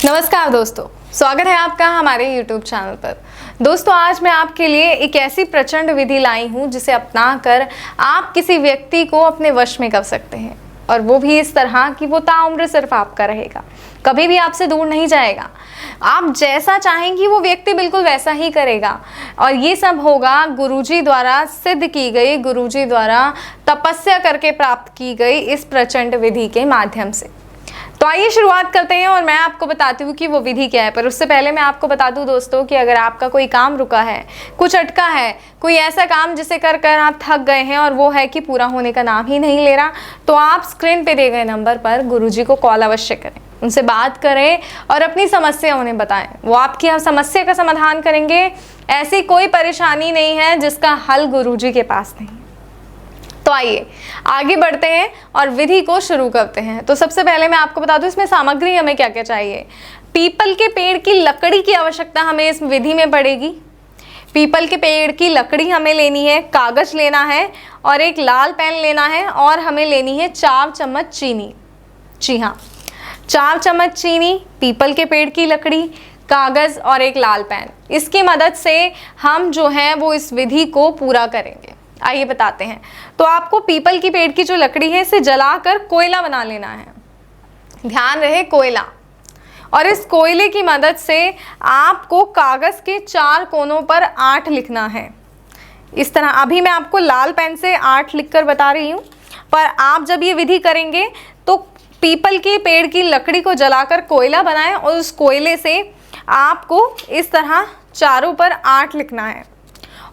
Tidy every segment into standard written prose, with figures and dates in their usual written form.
नमस्कार दोस्तों, स्वागत है आपका हमारे YouTube चैनल पर। दोस्तों, आज मैं आपके लिए एक ऐसी प्रचंड विधि लाई हूँ जिसे अपनाकर आप किसी व्यक्ति को अपने वश में कर सकते हैं, और वो भी इस तरह कि वो ताउम्र सिर्फ आपका रहेगा, कभी भी आपसे दूर नहीं जाएगा। आप जैसा चाहेंगी वो व्यक्ति बिल्कुल वैसा ही करेगा, और ये सब होगा गुरुजी द्वारा सिद्ध की गई, गुरुजी द्वारा तपस्या करके प्राप्त की गई इस प्रचंड विधि के माध्यम से। तो आइए शुरुआत करते हैं और मैं आपको बताती हूँ कि वो विधि क्या है। पर उससे पहले मैं आपको बता दूँ दोस्तों कि अगर आपका कोई काम रुका है, कुछ अटका है, कोई ऐसा काम जिसे कर कर आप थक गए हैं और वो है कि पूरा होने का नाम ही नहीं ले रहा, तो आप स्क्रीन पे दिए गए नंबर पर गुरुजी को कॉल अवश्य करें, उनसे बात करें और अपनी समस्या उन्हें बताएं। वो आपकी हर समस्या का समाधान करेंगे। ऐसी कोई परेशानी नहीं है जिसका हल गुरुजी के पास नहीं। तो आइए आगे बढ़ते हैं और विधि को शुरू करते हैं। तो सबसे पहले मैं आपको बता दूं इसमें सामग्री हमें क्या क्या चाहिए। पीपल के पेड़ की लकड़ी की आवश्यकता हमें इस विधि में पड़ेगी। पीपल के पेड़ की लकड़ी हमें लेनी है, कागज लेना है और एक लाल पेन लेना है, और हमें लेनी है 4 चम्मच चीनी। जी हाँ, 4 चम्मच चीनी, पीपल के पेड़ की लकड़ी, कागज और एक लाल पेन। इसकी मदद से हम जो है वो इस विधि को पूरा करेंगे। आइए बताते हैं। तो आपको पीपल की पेड़ की जो लकड़ी है इसे जलाकर कोयला बना लेना है। ध्यान रहे, कोयला। और इस कोयले की मदद से आपको कागज के 4 कोनों पर 8 लिखना है। इस तरह अभी मैं आपको लाल पेन से 8 लिखकर बता रही हूँ, पर आप जब ये विधि करेंगे तो पीपल के पेड़ की लकड़ी को जलाकर कोयला बनाएं और उस कोयले से आपको इस तरह चारों पर 8 लिखना है।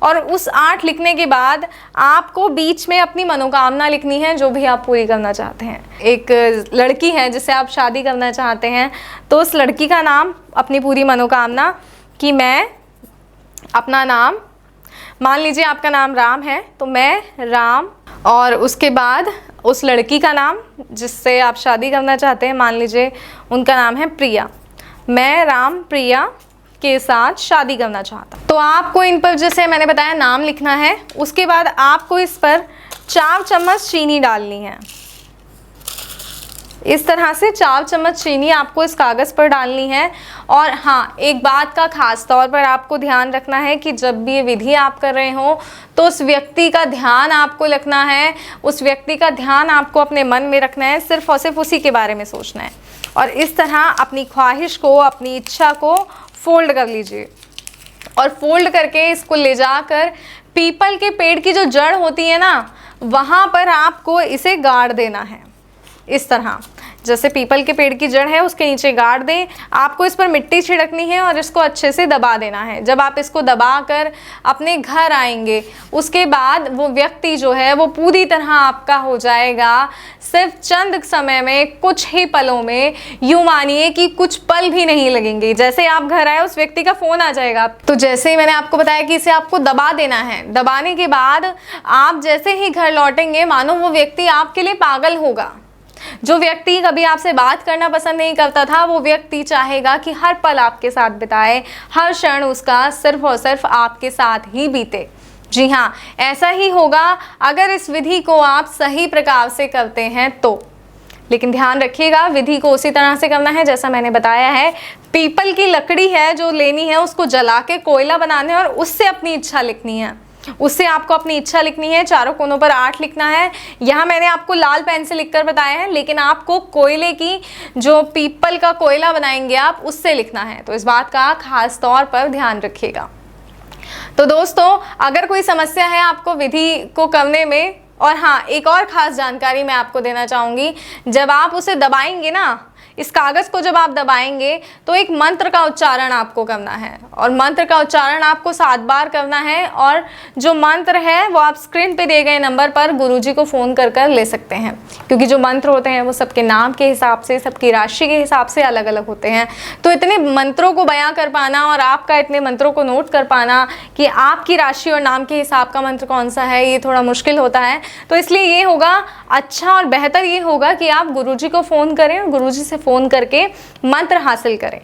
और उस 8 लिखने के बाद आपको बीच में अपनी मनोकामना लिखनी है, जो भी आप पूरी करना चाहते हैं। एक लड़की है जिससे आप शादी करना चाहते हैं, तो उस लड़की का नाम, अपनी पूरी मनोकामना कि मैं अपना नाम, मान लीजिए आपका नाम राम है तो मैं राम, और उसके बाद उस लड़की का नाम जिससे आप शादी करना चाहते हैं, मान लीजिए उनका नाम है प्रिया, मैं राम प्रिया के साथ शादी करना चाहता। तो आपको इन पर जैसे मैंने बताया नाम लिखना है। उसके बाद आपको इस पर 4 चम्मच चीनी डालनी है। इस तरह से 4 चम्मच चीनी आपको इस कागज़ पर डालनी है। और हाँ, एक बात का खास तौर पर आपको ध्यान रखना है कि जब भी ये विधि आप कर रहे हो तो उस व्यक्ति का ध्यान आपको रखना है, उस व्यक्ति का ध्यान आपको अपने मन में रखना है, सिर्फ और सिर्फ उसी के बारे में सोचना है। और इस तरह अपनी ख्वाहिश को, अपनी इच्छा को फोल्ड कर लीजिए, और फोल्ड करके इसको ले जाकर पीपल के पेड़ की जो जड़ होती है ना, वहाँ पर आपको इसे गाड़ देना है। इस तरह जैसे पीपल के पेड़ की जड़ है उसके नीचे गाड़ दें। आपको इस पर मिट्टी छिड़कनी है और इसको अच्छे से दबा देना है। जब आप इसको दबाकर अपने घर आएंगे, उसके बाद वो व्यक्ति जो है वो पूरी तरह आपका हो जाएगा। सिर्फ चंद समय में, कुछ ही पलों में, यूँ मानिए कि कुछ पल भी नहीं लगेंगे। जैसे आप घर आए उस व्यक्ति का फ़ोन आ जाएगा। तो जैसे ही मैंने आपको बताया कि इसे आपको दबा देना है, दबाने के बाद आप जैसे ही घर लौटेंगे, मानो वो व्यक्ति आपके लिए पागल होगा। जो व्यक्ति कभी आपसे बात करना पसंद नहीं करता था, वो व्यक्ति चाहेगा कि हर पल आपके साथ बिताए, हर क्षण उसका सिर्फ और सिर्फ आपके साथ ही बीते। जी हाँ, ऐसा ही होगा अगर इस विधि को आप सही प्रकार से करते हैं तो। लेकिन ध्यान रखिएगा, विधि को उसी तरह से करना है जैसा मैंने बताया है। पीपल की लकड़ी है जो लेनी है, उसको जला के कोयला बनाना है और उससे अपनी इच्छा लिखनी है। उससे आपको अपनी इच्छा लिखनी है, चारों कोनों पर 8 लिखना है। यहाँ मैंने आपको लाल पेन से लिखकर बताया है, लेकिन आपको कोयले की, जो पीपल का कोयला बनाएंगे आप, उससे लिखना है। तो इस बात का खास तौर पर ध्यान रखिएगा। तो दोस्तों, अगर कोई समस्या है आपको विधि को करने में, और हाँ, एक और ख़ास जानकारी मैं आपको देना चाहूँगी। जब आप उसे दबाएंगे ना, इस कागज़ को जब आप दबाएंगे तो एक मंत्र का उच्चारण आपको करना है, और मंत्र का उच्चारण आपको 7 बार करना है। और जो मंत्र है वो आप स्क्रीन पे दिए गए नंबर पर गुरुजी को फ़ोन कर ले सकते हैं, क्योंकि जो मंत्र होते हैं वो सबके नाम के हिसाब से, सबकी राशि के हिसाब से अलग अलग होते हैं। तो इतने मंत्रों को बयां कर पाना और आपका इतने मंत्रों को नोट कर पाना कि आपकी राशि और नाम के हिसाब का मंत्र कौन सा है, ये थोड़ा मुश्किल होता है। तो इसलिए ये होगा अच्छा और बेहतर ये होगा कि आप गुरुजी को फ़ोन करें और गुरुजी से फ़ोन करके मंत्र हासिल करें।